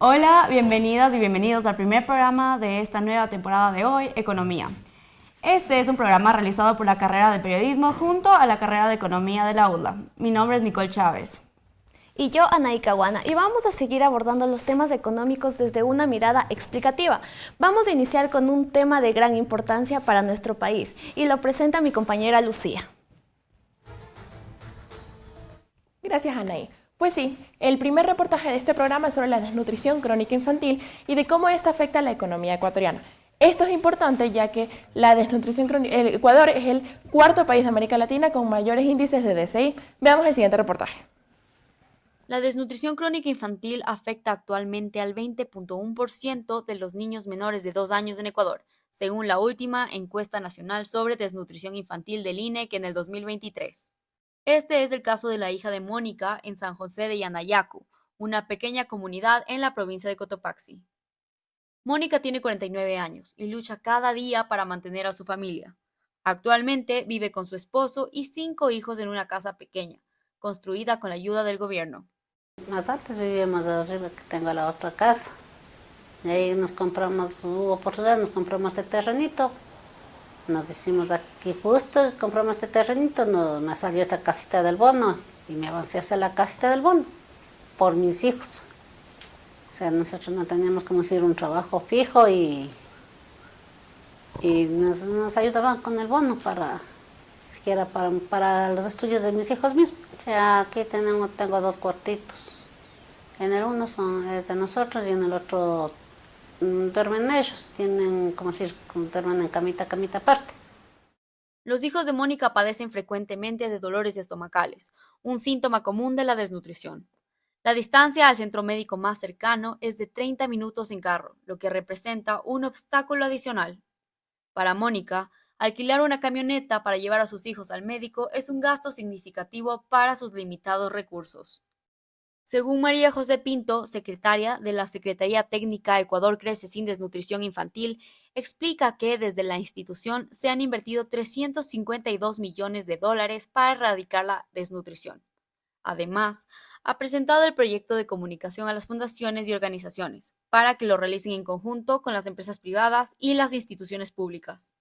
Hola, bienvenidas y bienvenidos al primer programa de esta nueva temporada de hoy, Economía. Este es un programa realizado por la carrera de Periodismo junto a la carrera de Economía de la UDLA. Mi nombre es Nicole Chávez. Y yo, Anaí Caguana, y vamos a seguir abordando los temas económicos desde una mirada explicativa. Vamos a iniciar con un tema de gran importancia para nuestro país, y lo presenta mi compañera Lucía. Gracias, Anaí. Pues sí, el primer reportaje de este programa es sobre la desnutrición crónica infantil y de cómo esta afecta a la economía ecuatoriana. Esto es importante ya que la desnutrición crónica, el Ecuador es el cuarto país de América Latina con mayores índices de DSI. Veamos el siguiente reportaje. La desnutrición crónica infantil afecta actualmente al 20.1% de los niños menores de 2 años en Ecuador, según la última encuesta nacional sobre desnutrición infantil del INEC en el 2023. Este es el caso de la hija de Mónica en San José de Yanayacu, una pequeña comunidad en la provincia de Cotopaxi. Mónica tiene 49 años y lucha cada día para mantener a su familia. Actualmente vive con su esposo y 5 hijos en una casa pequeña, construida con la ayuda del gobierno. Más antes vivíamos arriba, que tengo la otra casa. Y ahí nos compramos, hubo oportunidad, nos compramos este terrenito. Nos hicimos aquí justo, compramos este terrenito, me salió esta casita del bono y me avancé hacia la casita del bono por mis hijos. O sea, nosotros no teníamos como decir un trabajo fijo y nos ayudaban con el bono siquiera para los estudios de mis hijos mismos. O sea, aquí tengo 2 cuartitos. En el uno es de nosotros y en el otro duermen ellos. Tienen, como decir, duermen en camita aparte. Los hijos de Mónica padecen frecuentemente de dolores estomacales, un síntoma común de la desnutrición. La distancia al centro médico más cercano es de 30 minutos en carro, lo que representa un obstáculo adicional. Para Mónica, alquilar una camioneta para llevar a sus hijos al médico es un gasto significativo para sus limitados recursos. Según María José Pinto, secretaria de la Secretaría Técnica Ecuador Crece Sin Desnutrición Infantil, explica que desde la institución se han invertido $352 millones para erradicar la desnutrición. Además, ha presentado el proyecto de comunicación a las fundaciones y organizaciones para que lo realicen en conjunto con las empresas privadas y las instituciones públicas.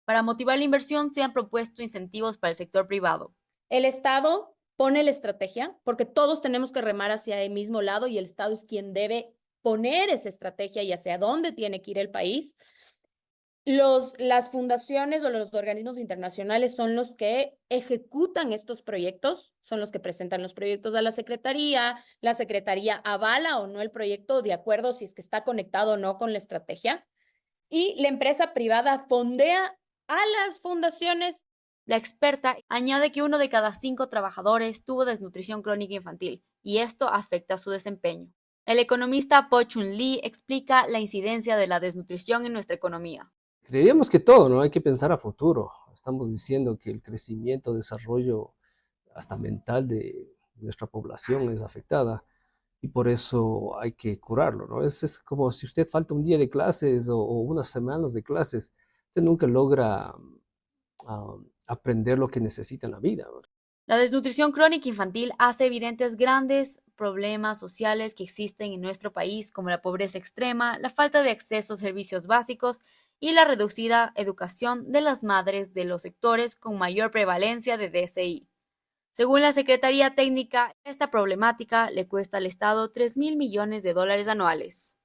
Para motivar la inversión se han propuesto incentivos para el sector privado. El Estado pone la estrategia porque todos tenemos que remar hacia el mismo lado y el Estado es quien debe poner esa estrategia y hacia dónde tiene que ir el país. Las fundaciones o los organismos internacionales son los que ejecutan estos proyectos, son los que presentan los proyectos a la secretaría avala o no el proyecto de acuerdo si es que está conectado o no con la estrategia, y la empresa privada fondea a las fundaciones. La experta añade que 1 de cada 5 trabajadores tuvo desnutrición crónica infantil, y esto afecta su desempeño. El economista Po Chun Lee explica la incidencia de la desnutrición en nuestra economía. Creeríamos que todo, ¿no? Hay que pensar a futuro. Estamos diciendo que el crecimiento, desarrollo, hasta mental de nuestra población es afectada y por eso hay que curarlo, ¿no? Es como si usted falta un día de clases o unas semanas de clases, usted nunca logra aprender lo que necesita en la vida, ¿no? La desnutrición crónica infantil hace evidentes grandes problemas sociales que existen en nuestro país, como la pobreza extrema, la falta de acceso a servicios básicos y la reducida educación de las madres de los sectores con mayor prevalencia de DSI. Según la Secretaría Técnica, esta problemática le cuesta al Estado $3.000 millones anuales.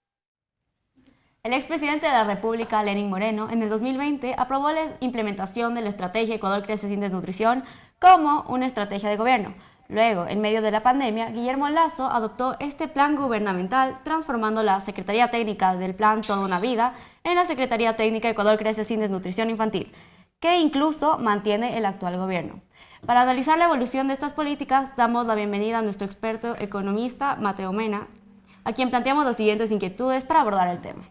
El expresidente de la República, Lenín Moreno, en el 2020 aprobó la implementación de la estrategia Ecuador Crece Sin Desnutrición como una estrategia de gobierno. Luego, en medio de la pandemia, Guillermo Lasso adoptó este plan gubernamental, transformando la Secretaría Técnica del Plan Toda una Vida en la Secretaría Técnica Ecuador Crece Sin Desnutrición Infantil, que incluso mantiene el actual gobierno. Para analizar la evolución de estas políticas, damos la bienvenida a nuestro experto economista, Mateo Mena, a quien planteamos las siguientes inquietudes para abordar el tema.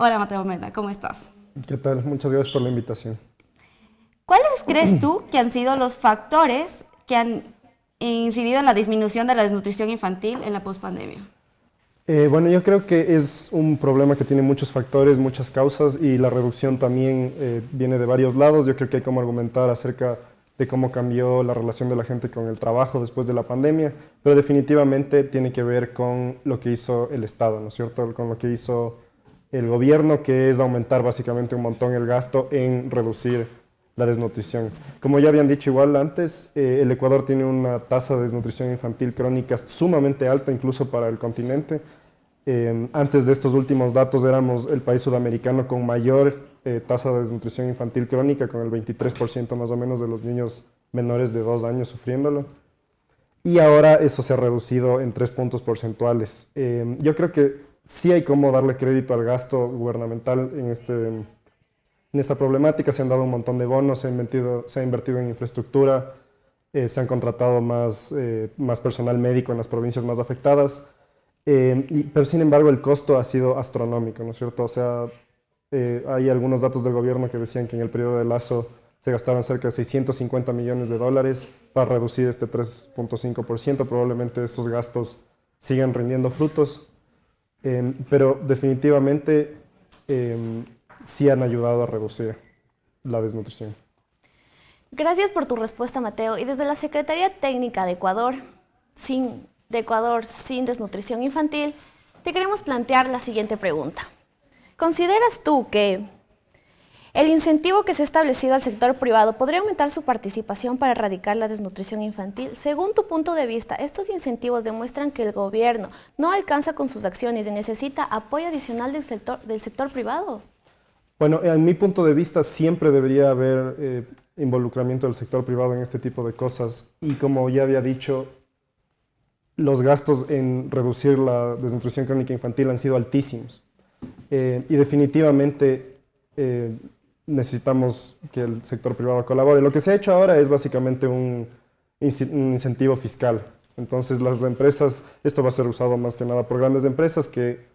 Hola Mateo Mena, ¿cómo estás? ¿Qué tal? Muchas gracias por la invitación. ¿Cuáles crees tú que han sido los factores que han incidido en la disminución de la desnutrición infantil en la pospandemia? Bueno, yo creo que es un problema que tiene muchos factores, muchas causas y la reducción también viene de varios lados. Yo creo que hay como argumentar acerca de cómo cambió la relación de la gente con el trabajo después de la pandemia, pero definitivamente tiene que ver con lo que hizo el Estado, ¿no es cierto? Con lo que hizo el gobierno, que es aumentar básicamente un montón el gasto en reducir la desnutrición. Como ya habían dicho igual antes, el Ecuador tiene una tasa de desnutrición infantil crónica sumamente alta, incluso para el continente. Antes de estos últimos datos éramos el país sudamericano con mayor tasa de desnutrición infantil crónica, con el 23% más o menos de los niños menores de 2 años sufriéndolo. Y ahora eso se ha reducido en 3 puntos porcentuales. Yo creo que sí hay como darle crédito al gasto gubernamental en esta problemática. Se han dado un montón de bonos, se ha invertido en infraestructura, se han contratado más personal médico en las provincias más afectadas. Pero sin embargo el costo ha sido astronómico, ¿no es cierto? O sea, hay algunos datos del gobierno que decían que en el periodo de Lazo se gastaron cerca de $650 millones para reducir este 3.5%. Probablemente esos gastos sigan rindiendo frutos, pero definitivamente sí han ayudado a reducir la desnutrición. Gracias por tu respuesta, Mateo. Y desde la Secretaría Técnica de Ecuador sin desnutrición infantil, te queremos plantear la siguiente pregunta. ¿Consideras tú que el incentivo que se ha establecido al sector privado podría aumentar su participación para erradicar la desnutrición infantil? Según tu punto de vista, estos incentivos demuestran que el gobierno no alcanza con sus acciones y necesita apoyo adicional del sector privado. Bueno, en mi punto de vista siempre debería haber involucramiento del sector privado en este tipo de cosas, y como ya había dicho, los gastos en reducir la desnutrición crónica infantil han sido altísimos, y definitivamente necesitamos que el sector privado colabore. Lo que se ha hecho ahora es básicamente un incentivo fiscal. Entonces las empresas, esto va a ser usado más que nada por grandes empresas que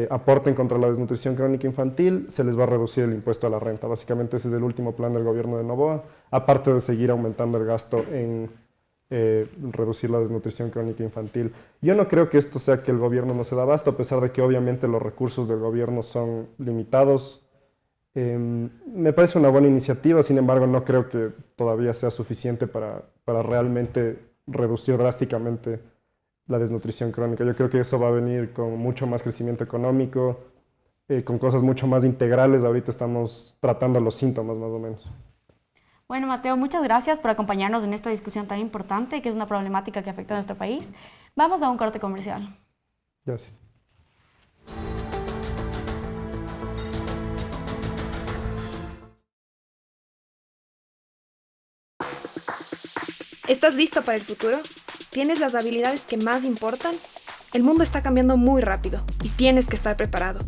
aporten contra la desnutrición crónica infantil, se les va a reducir el impuesto a la renta. Básicamente ese es el último plan del gobierno de Noboa, aparte de seguir aumentando el gasto en reducir la desnutrición crónica infantil. Yo no creo que esto sea que el gobierno no se da abasto, a pesar de que obviamente los recursos del gobierno son limitados. Me parece una buena iniciativa, sin embargo no creo que todavía sea suficiente para realmente reducir drásticamente la desnutrición crónica. Yo creo que eso va a venir con mucho más crecimiento económico, con cosas mucho más integrales. Ahorita estamos tratando los síntomas más o menos. Bueno, Mateo, muchas gracias por acompañarnos en esta discusión tan importante, que es una problemática que afecta a nuestro país. Vamos a un corte comercial. Gracias. ¿Estás listo para el futuro? ¿Tienes las habilidades que más importan? El mundo está cambiando muy rápido y tienes que estar preparado.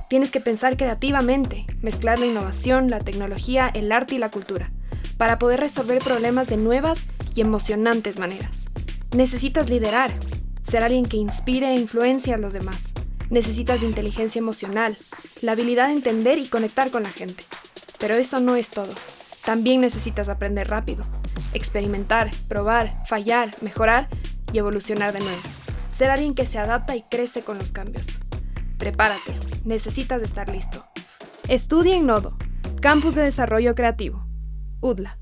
Tienes que pensar creativamente, mezclar la innovación, la tecnología, el arte y la cultura, para poder resolver problemas de nuevas y emocionantes maneras. Necesitas liderar, ser alguien que inspire e influencie a los demás. Necesitas inteligencia emocional, la habilidad de entender y conectar con la gente. Pero eso no es todo. También necesitas aprender rápido, experimentar, probar, fallar, mejorar y evolucionar de nuevo. Ser alguien que se adapta y crece con los cambios. Prepárate, necesitas estar listo. Estudia en Nodo, Campus de Desarrollo Creativo, UDLA.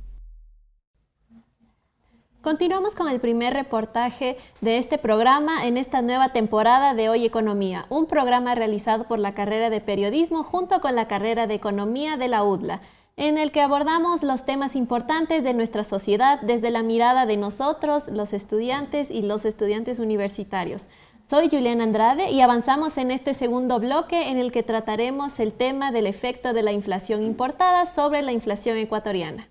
Continuamos con el primer reportaje de este programa en esta nueva temporada de Hoy Economía, un programa realizado por la carrera de Periodismo junto con la carrera de Economía de la UDLA, en el que abordamos los temas importantes de nuestra sociedad desde la mirada de nosotros, los estudiantes y los estudiantes universitarios. Soy Juliana Andrade y avanzamos en este segundo bloque en el que trataremos el tema del efecto de la inflación importada sobre la inflación ecuatoriana.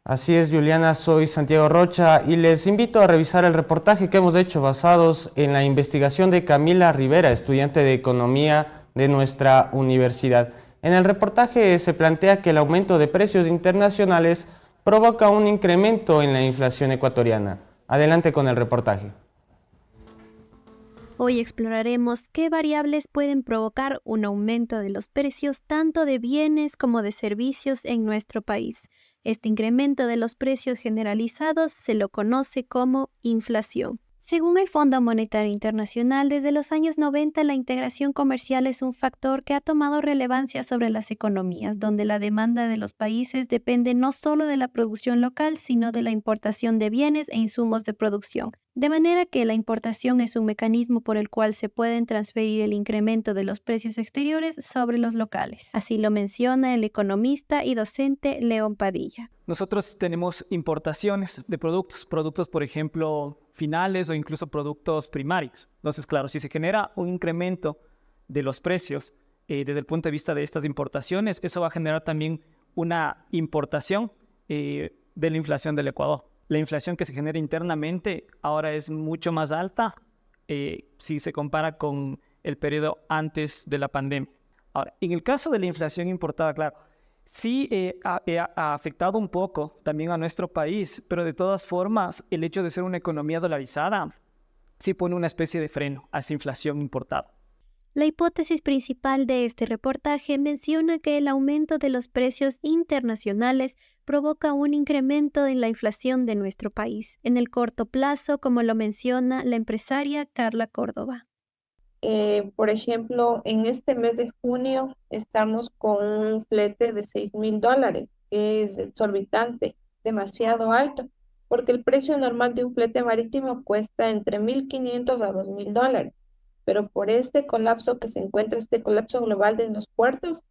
Así es, Juliana, soy Santiago Rocha y les invito a revisar el reportaje que hemos hecho basados en la investigación de Camila Rivera, estudiante de Economía de nuestra universidad. En el reportaje se plantea que el aumento de precios internacionales provoca un incremento en la inflación ecuatoriana. Adelante con el reportaje. Hoy exploraremos qué variables pueden provocar un aumento de los precios tanto de bienes como de servicios en nuestro país. Este incremento de los precios generalizados se lo conoce como inflación. Según el Fondo Monetario Internacional, desde los años 90 la integración comercial es un factor que ha tomado relevancia sobre las economías, donde la demanda de los países depende no solo de la producción local, sino de la importación de bienes e insumos de producción. De manera que la importación es un mecanismo por el cual se pueden transferir el incremento de los precios exteriores sobre los locales. Así lo menciona el economista y docente León Padilla. Nosotros tenemos importaciones de productos, por ejemplo, finales o incluso productos primarios. Entonces, claro, si se genera un incremento de los precios desde el punto de vista de estas importaciones, eso va a generar también una importación de la inflación del Ecuador. La inflación que se genera internamente ahora es mucho más alta si se compara con el periodo antes de la pandemia. Ahora, en el caso de la inflación importada, claro, sí ha afectado un poco también a nuestro país, pero de todas formas, el hecho de ser una economía dolarizada sí pone una especie de freno a esa inflación importada. La hipótesis principal de este reportaje menciona que el aumento de los precios internacionales provoca un incremento en la inflación de nuestro país, en el corto plazo, como lo menciona la empresaria Carla Córdoba. Por ejemplo, en este mes de junio estamos con un flete de $6,000, que es exorbitante, demasiado alto, porque el precio normal de un flete marítimo cuesta entre $1,500 a $2,000. Pero por este colapso que se encuentra, este colapso global de los puertos,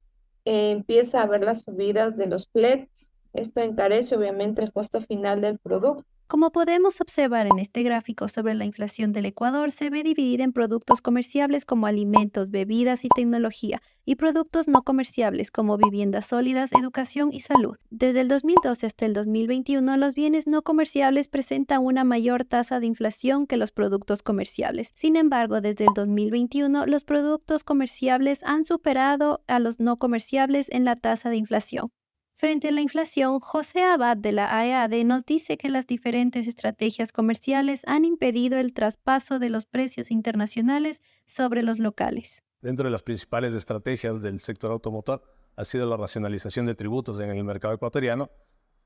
empieza a haber las subidas de los fletes. Esto encarece obviamente el costo final del producto. Como podemos observar en este gráfico sobre la inflación del Ecuador, se ve dividida en productos comerciables como alimentos, bebidas y tecnología, y productos no comerciables como viviendas sólidas, educación y salud. Desde el 2012 hasta el 2021, los bienes no comerciables presentan una mayor tasa de inflación que los productos comerciables. Sin embargo, desde el 2021, los productos comerciables han superado a los no comerciables en la tasa de inflación. Frente a la inflación, José Abad de la AEAD nos dice que las diferentes estrategias comerciales han impedido el traspaso de los precios internacionales sobre los locales. Dentro de las principales estrategias del sector automotor ha sido la racionalización de tributos en el mercado ecuatoriano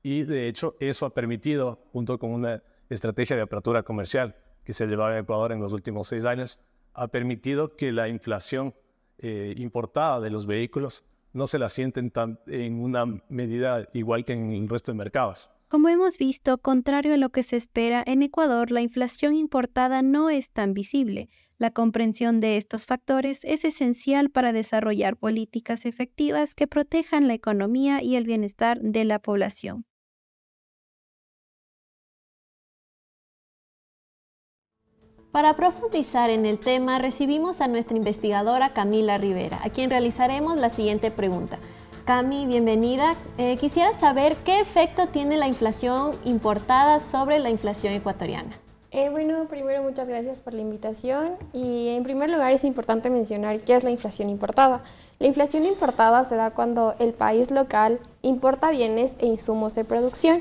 y de hecho eso ha permitido, junto con una estrategia de apertura comercial que se ha llevado en Ecuador en los últimos 6 años, ha permitido que la inflación importada de los vehículos no se la sienten en una medida igual que en el resto de mercados. Como hemos visto, contrario a lo que se espera, en Ecuador la inflación importada no es tan visible. La comprensión de estos factores es esencial para desarrollar políticas efectivas que protejan la economía y el bienestar de la población. Para profundizar en el tema, recibimos a nuestra investigadora Camila Rivera, a quien realizaremos la siguiente pregunta. Cami, bienvenida. Quisiera saber qué efecto tiene la inflación importada sobre la inflación ecuatoriana. Bueno, primero muchas gracias por la invitación y en primer lugar es importante mencionar qué es la inflación importada. La inflación importada se da cuando el país local importa bienes e insumos de producción,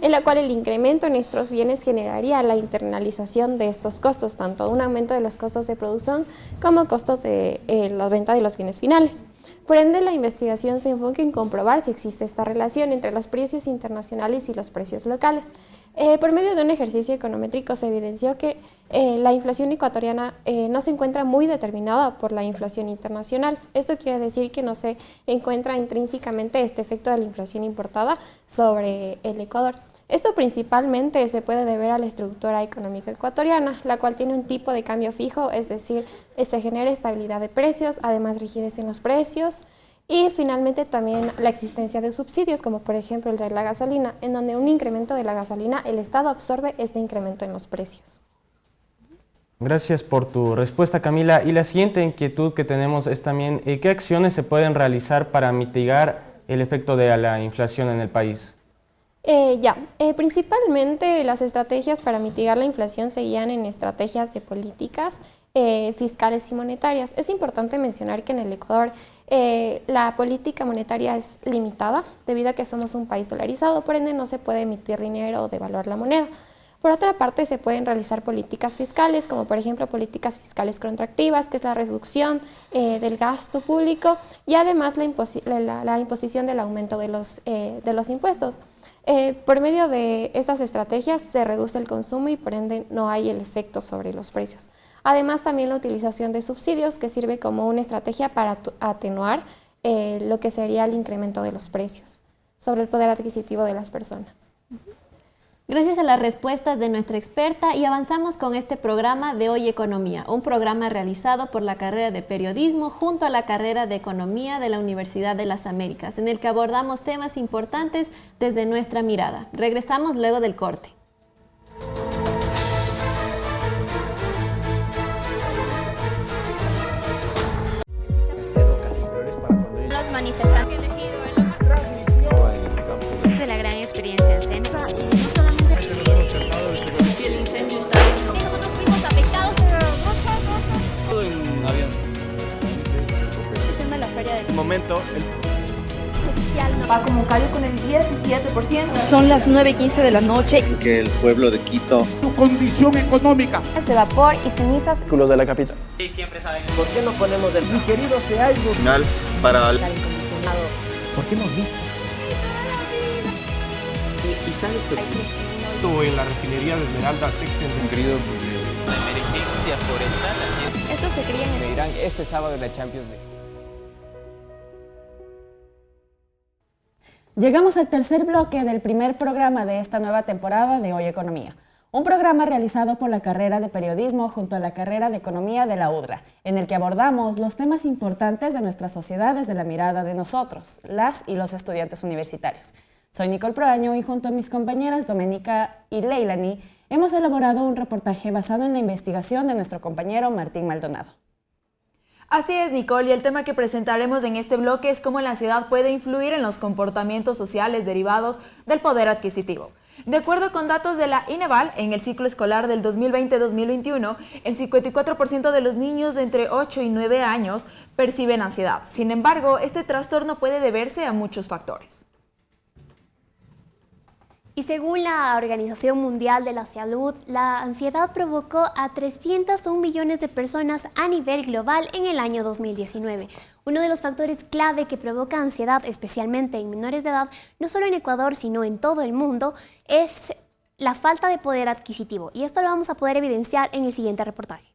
en la cual el incremento en estos bienes generaría la internalización de estos costos, tanto un aumento de los costos de producción como costos de la venta de los bienes finales. Por ende, la investigación se enfoca en comprobar si existe esta relación entre los precios internacionales y los precios locales. Por medio de un ejercicio econométrico se evidenció que la inflación ecuatoriana no se encuentra muy determinada por la inflación internacional. Esto quiere decir que no se encuentra intrínsecamente este efecto de la inflación importada sobre el Ecuador. Esto principalmente se puede deber a la estructura económica ecuatoriana, la cual tiene un tipo de cambio fijo, es decir, se genera estabilidad de precios, además rigidez en los precios, y finalmente también la existencia de subsidios, como por ejemplo el de la gasolina, en donde un incremento de la gasolina, el Estado absorbe este incremento en los precios. Gracias por tu respuesta, Camila. Y la siguiente inquietud que tenemos es también, ¿qué acciones se pueden realizar para mitigar el efecto de la inflación en el país? Principalmente las estrategias para mitigar la inflación se guían en estrategias de políticas fiscales y monetarias. Es importante mencionar que en el Ecuador la política monetaria es limitada debido a que somos un país dolarizado, por ende no se puede emitir dinero o devaluar la moneda. Por otra parte, se pueden realizar políticas fiscales, como por ejemplo políticas fiscales contractivas, que es la reducción del gasto público, y además la imposición del aumento de los impuestos. Por medio de estas estrategias se reduce el consumo y por ende no hay el efecto sobre los precios. Además, también la utilización de subsidios, que sirve como una estrategia para atenuar lo que sería el incremento de los precios sobre el poder adquisitivo de las personas. Gracias a las respuestas de nuestra experta y avanzamos con este programa de Hoy Economía, un programa realizado por la carrera de Periodismo junto a la carrera de Economía de la Universidad de las Américas, en el que abordamos temas importantes desde nuestra mirada. Regresamos luego del corte. Los manifestantes de la gran experiencia en Censa y no solamente el incendio está hecho. Nosotros fuimos afectados todo en avión. Haciendo la feria del momento oficial no Paco Moncayo con el 17%. Son las 9:15 de la noche. Que el pueblo de Quito, su condición económica, De vapor y cenizas. de la capital. Sí, siempre saben. ¿Por qué no ponemos del mi querido Sealgo? Final para el acondicionado? ¿Por qué hemos visto? Quizás esto En la refinería de Esmeralda Textil. la emergencia forestal. Estos se crían En Irán este sábado en la Champions League. Llegamos al tercer bloque del primer programa de esta nueva temporada de Hoy Economía, un programa realizado por la carrera de Periodismo junto a la carrera de Economía de la UDLA, en el que abordamos los temas importantes de nuestra sociedad desde la mirada de nosotros, las y los estudiantes universitarios. Soy Nicole Proaño y junto a mis compañeras Domenica y Leilani hemos elaborado un reportaje basado en la investigación de nuestro compañero Martín Maldonado. Así es, Nicole, y el tema que presentaremos en este bloque es cómo la ansiedad puede influir en los comportamientos sociales derivados del poder adquisitivo. De acuerdo con datos de la INEVAL, en el ciclo escolar del 2020-2021, el 54% de los niños de entre 8 y 9 años perciben ansiedad. Sin embargo, este trastorno puede deberse a muchos factores. Y según la Organización Mundial de la Salud, la ansiedad provocó a 301 millones de personas a nivel global en el año 2019. Uno de los factores clave que provoca ansiedad, especialmente en menores de edad, no solo en Ecuador, sino en todo el mundo, es la falta de poder adquisitivo. Y esto lo vamos a poder evidenciar en el siguiente reportaje.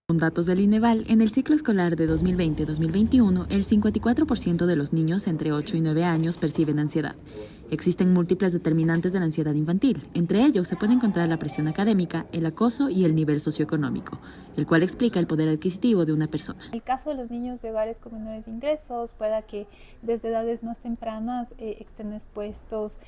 Con datos del INEVAL, en el ciclo escolar de 2020-2021, el 54% de los niños entre 8 y 9 años perciben ansiedad. Existen múltiples determinantes de la ansiedad infantil. Entre ellos se puede encontrar la presión académica, el acoso y el nivel socioeconómico, el cual explica el poder adquisitivo de una persona. En el caso de los niños de hogares con menores ingresos, pueda que desde edades más tempranas estén expuestos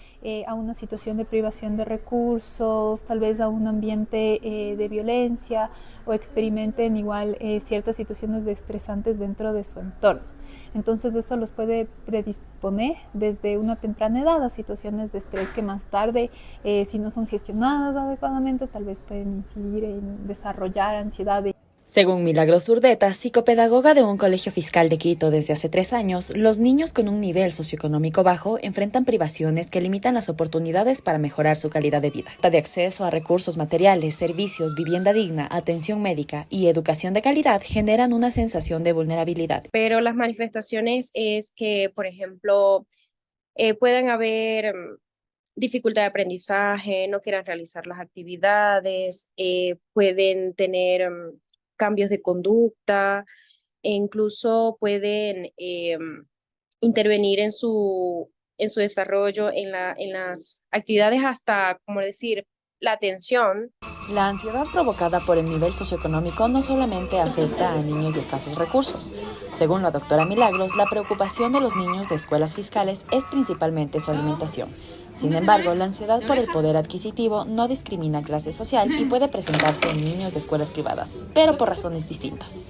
a una situación de privación de recursos, tal vez a un ambiente de violencia o experimenten igual ciertas situaciones de estresantes dentro de su entorno. Entonces eso los puede predisponer desde una temprana edad a situaciones de estrés que más tarde, si no son gestionadas adecuadamente, tal vez pueden incidir en desarrollar ansiedad. Según Milagros Urdeta, psicopedagoga de un colegio fiscal de Quito desde hace 3 años, los niños con un nivel socioeconómico bajo enfrentan privaciones que limitan las oportunidades para mejorar su calidad de vida. Falta de acceso a recursos materiales, servicios, vivienda digna, atención médica y educación de calidad generan una sensación de vulnerabilidad. Pero las manifestaciones es que, por ejemplo, pueden haber dificultad de aprendizaje, no quieran realizar las actividades, pueden tener cambios de conducta e incluso pueden intervenir en su desarrollo, en las actividades hasta, como decir, la atención. La ansiedad provocada por el nivel socioeconómico no solamente afecta a niños de escasos recursos. Según la doctora Milagros, la preocupación de los niños de escuelas fiscales es principalmente su alimentación. Sin embargo, la ansiedad por el poder adquisitivo no discrimina clase social y puede presentarse en niños de escuelas privadas, pero por razones distintas.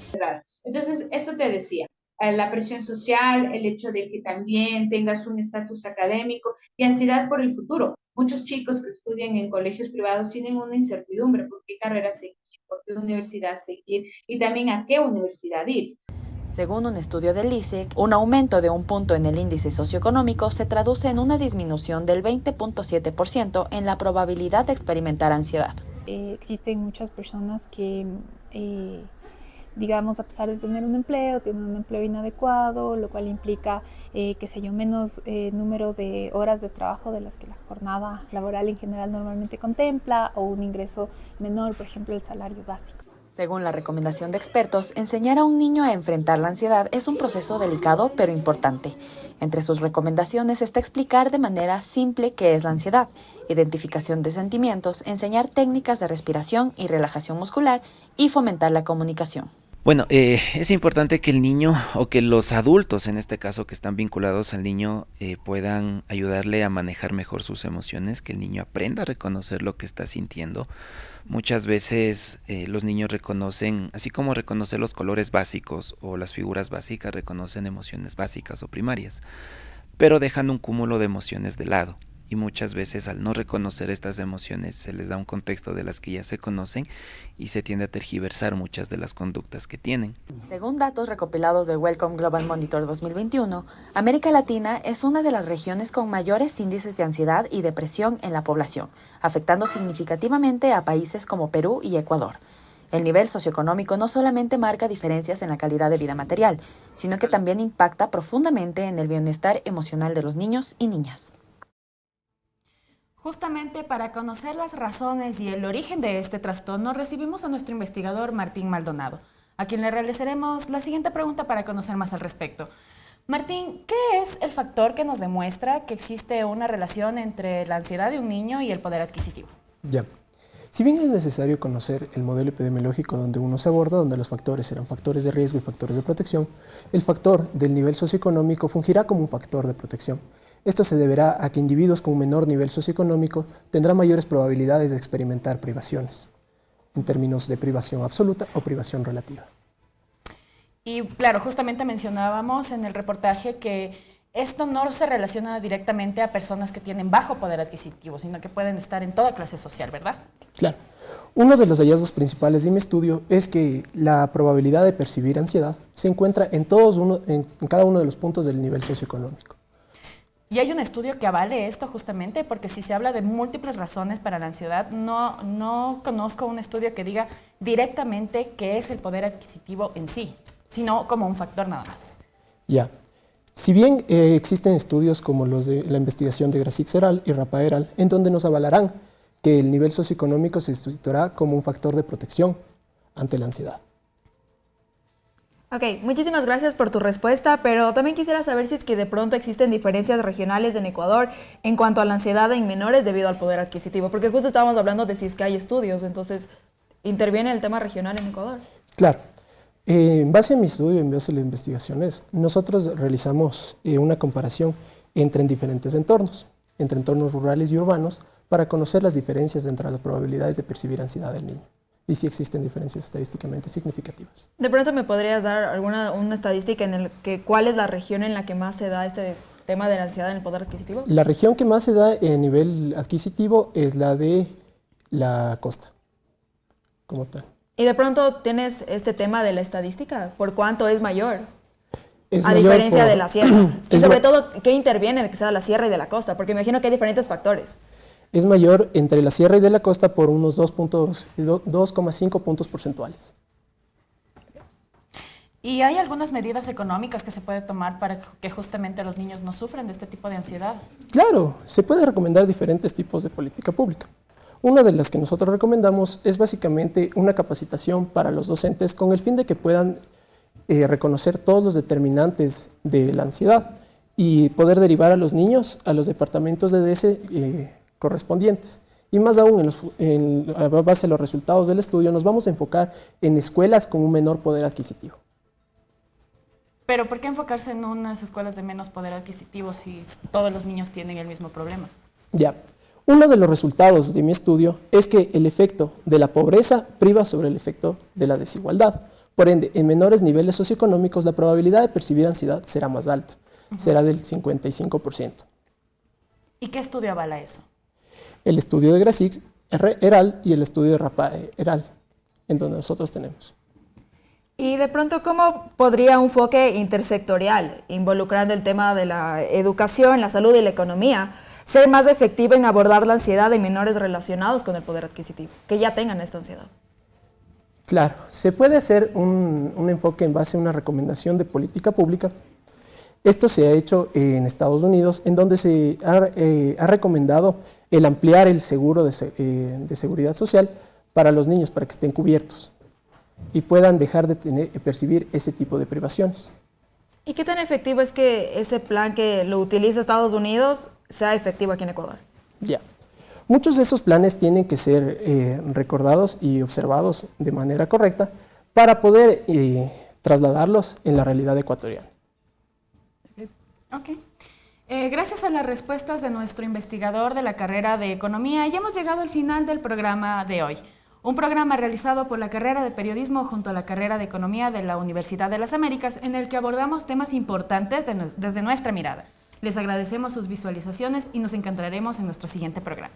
Entonces, eso te decía, la presión social, el hecho de que también tengas un estatus académico y ansiedad por el futuro. Muchos chicos que estudian en colegios privados tienen una incertidumbre por qué carrera seguir, por qué universidad seguir y también a qué universidad ir. Según un estudio del ISEC, un aumento de 1 punto en el índice socioeconómico se traduce en una disminución del 20.7% en la probabilidad de experimentar ansiedad. Existen muchas personas que, digamos, a pesar de tener un empleo, tienen un empleo inadecuado, lo cual implica, qué sé yo, menos número de horas de trabajo de las que la jornada laboral en general normalmente contempla, o un ingreso menor, por ejemplo, el salario básico. Según la recomendación de expertos, enseñar a un niño a enfrentar la ansiedad es un proceso delicado pero importante. Entre sus recomendaciones está explicar de manera simple qué es la ansiedad, identificación de sentimientos, enseñar técnicas de respiración y relajación muscular y fomentar la comunicación. Bueno, es importante que el niño o que los adultos, en este caso que están vinculados al niño, puedan ayudarle a manejar mejor sus emociones, que el niño aprenda a reconocer lo que está sintiendo. Muchas veces los niños reconocen, así como reconocer los colores básicos o las figuras básicas, reconocen emociones básicas o primarias, pero dejan un cúmulo de emociones de lado. Y muchas veces al no reconocer estas emociones se les da un contexto de las que ya se conocen y se tiende a tergiversar muchas de las conductas que tienen. Según datos recopilados del Wellcome Global Monitor 2021, América Latina es una de las regiones con mayores índices de ansiedad y depresión en la población, afectando significativamente a países como Perú y Ecuador. El nivel socioeconómico no solamente marca diferencias en la calidad de vida material, sino que también impacta profundamente en el bienestar emocional de los niños y niñas. Justamente para conocer las razones y el origen de este trastorno, recibimos a nuestro investigador Martín Maldonado, a quien le realizaremos la siguiente pregunta para conocer más al respecto. Martín, ¿qué es el factor que nos demuestra que existe una relación entre la ansiedad de un niño y el poder adquisitivo? Ya. Si bien es necesario conocer el modelo epidemiológico donde uno se aborda, donde los factores eran factores de riesgo y factores de protección, el factor del nivel socioeconómico fungirá como un factor de protección. Esto se deberá a que individuos con un menor nivel socioeconómico tendrán mayores probabilidades de experimentar privaciones, en términos de privación absoluta o privación relativa. Y claro, justamente mencionábamos en el reportaje que esto no se relaciona directamente a personas que tienen bajo poder adquisitivo, sino que pueden estar en toda clase social, ¿verdad? Claro. Uno de los hallazgos principales de mi estudio es que la probabilidad de percibir ansiedad se encuentra en cada uno de los puntos del nivel socioeconómico. Y hay un estudio que avale esto justamente, porque si se habla de múltiples razones para la ansiedad, no conozco un estudio que diga directamente qué es el poder adquisitivo en sí, sino como un factor nada más. Ya. Si bien existen estudios como los de la investigación de Grasix et al. Y Rapa et al., en donde nos avalarán que el nivel socioeconómico se situará como un factor de protección ante la ansiedad. Ok, muchísimas gracias por tu respuesta, pero también quisiera saber si es que de pronto existen diferencias regionales en Ecuador en cuanto a la ansiedad en menores debido al poder adquisitivo, porque justo estábamos hablando de si es que hay estudios, entonces, ¿interviene el tema regional en Ecuador? Claro. En base a mi estudio, en base a las investigaciones, nosotros realizamos una comparación en diferentes entornos, entre entornos rurales y urbanos, para conocer las diferencias entre las probabilidades de percibir ansiedad del niño. Y si existen diferencias estadísticamente significativas. De pronto me podrías dar una estadística en el que cuál es la región en la que más se da este tema de la ansiedad en el poder adquisitivo. La región que más se da en nivel adquisitivo es la de la costa, como tal. Y de pronto tienes este tema de la estadística, ¿por cuánto es mayor? Es a mayor diferencia de la sierra. Y sobre todo, ¿qué interviene en el que sea la sierra y de la costa? Porque me imagino que hay diferentes factores. Es mayor entre la sierra y de la costa por unos 2,5 puntos porcentuales. ¿Y hay algunas medidas económicas que se puede tomar para que justamente los niños no sufran de este tipo de ansiedad? Claro, se puede recomendar diferentes tipos de política pública. Una de las que nosotros recomendamos es básicamente una capacitación para los docentes con el fin de que puedan reconocer todos los determinantes de la ansiedad y poder derivar a los niños a los departamentos de DS correspondientes. Y más aún, a base de los resultados del estudio, nos vamos a enfocar en escuelas con un menor poder adquisitivo. Pero ¿por qué enfocarse en unas escuelas de menos poder adquisitivo si todos los niños tienen el mismo problema? Ya. Uno de los resultados de mi estudio es que el efecto de la pobreza priva sobre el efecto de la desigualdad. Por ende, en menores niveles socioeconómicos, la probabilidad de percibir ansiedad será más alta. Será del 55%. ¿Y qué estudio avala eso? El estudio de Grasix et al. Y el estudio de Rapa et al., en donde nosotros tenemos. Y de pronto, ¿cómo podría un enfoque intersectorial, involucrando el tema de la educación, la salud y la economía, ser más efectivo en abordar la ansiedad de menores relacionados con el poder adquisitivo, que ya tengan esta ansiedad? Claro, se puede hacer un enfoque en base a una recomendación de política pública. Esto se ha hecho en Estados Unidos, en donde se ha recomendado el ampliar el seguro de seguridad social para los niños, para que estén cubiertos y puedan dejar de percibir ese tipo de privaciones. ¿Y qué tan efectivo es que ese plan que lo utiliza Estados Unidos sea efectivo aquí en Ecuador? Ya. Muchos de esos planes tienen que ser recordados y observados de manera correcta para poder trasladarlos en la realidad ecuatoriana. Ok. Gracias a las respuestas de nuestro investigador de la carrera de Economía, ya hemos llegado al final del programa de hoy. Un programa realizado por la carrera de Periodismo junto a la carrera de Economía de la Universidad de las Américas, en el que abordamos temas importantes desde nuestra mirada. Les agradecemos sus visualizaciones y nos encontraremos en nuestro siguiente programa.